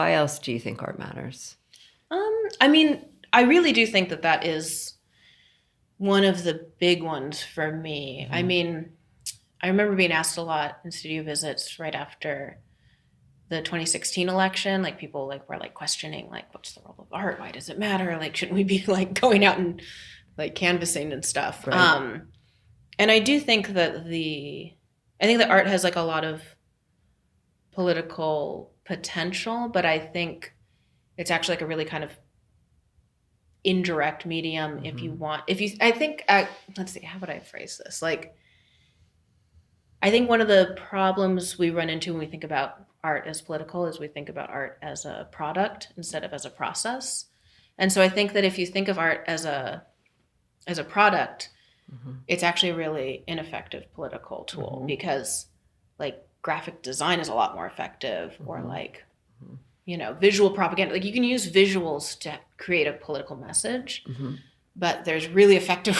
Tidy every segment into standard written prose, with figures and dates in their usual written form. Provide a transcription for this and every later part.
why else do you think art matters? I mean, I really do think that is one of the big ones for me. Mm-hmm. I mean, I remember being asked a lot in studio visits right after the 2016 election. Like people like were like questioning like, what's the role of art? Why does it matter? Like, shouldn't we be like going out and like canvassing and stuff? Right. And I do think that I think that art has like a lot of political potential, but I think it's actually like a really kind of indirect medium. Mm-hmm. I think, let's see, how would I phrase this? Like, I think one of the problems we run into when we think about art as political is we think about art as a product instead of as a process. And so I think that if you think of art as a product, Mm-hmm. it's actually a really ineffective political tool Mm-hmm. because like graphic design is a lot more effective, or Mm-hmm. like, Mm-hmm. visual propaganda. Like you can use visuals to create a political message, Mm-hmm. but there's really effective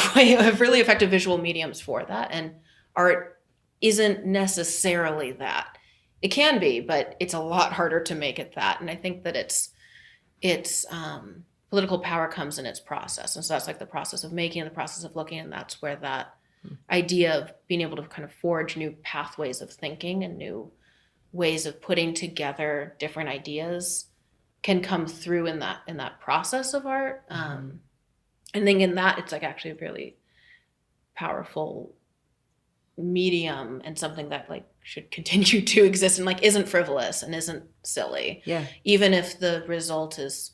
visual mediums for that. And art isn't necessarily that. It can be, but it's a lot harder to make it that. And I think that it's political power comes in its process. And so that's like the process of making and the process of looking. And that's where that idea of being able to kind of forge new pathways of thinking and new ways of putting together different ideas can come through in that process of art. And then in that, it's like actually a really powerful medium and something that like should continue to exist and like isn't frivolous and isn't silly. Yeah. Even if the result is,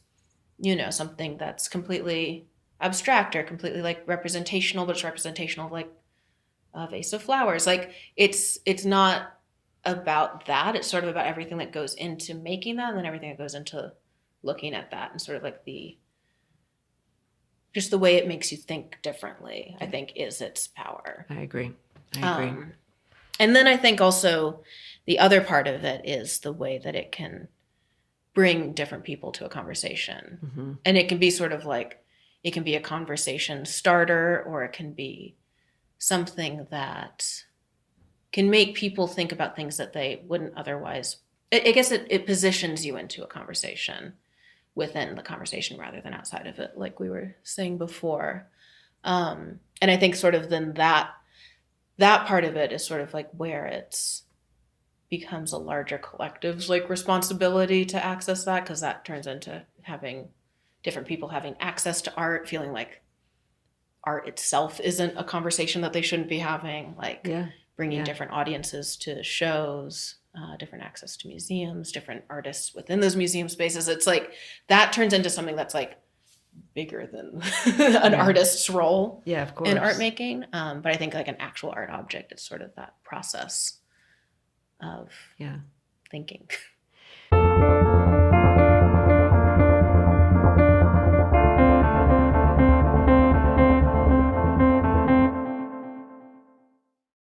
something that's completely abstract or completely like representational, but it's representational of like a vase of flowers. Like it's not about that. It's sort of about everything that goes into making that and then everything that goes into looking at that and sort of like just the way it makes you think differently, I think is its power. I agree. And then I think also the other part of it is the way that it can bring different people to a conversation. Mm-hmm. And it can be sort of like, it can be a conversation starter, or it can be something that can make people think about things that they wouldn't otherwise. I guess it positions you into a conversation within the conversation rather than outside of it, like we were saying before. And I think sort of then that part of it is sort of like where it's becomes a larger collective's like responsibility to access that, because that turns into having different people having access to art, feeling like art itself isn't a conversation that they shouldn't be having, like bringing different audiences to shows, different access to museums, different artists within those museum spaces. It's like that turns into something that's like bigger than an artist's role of course. in art making. But I think like an actual art object is sort of that process of thinking.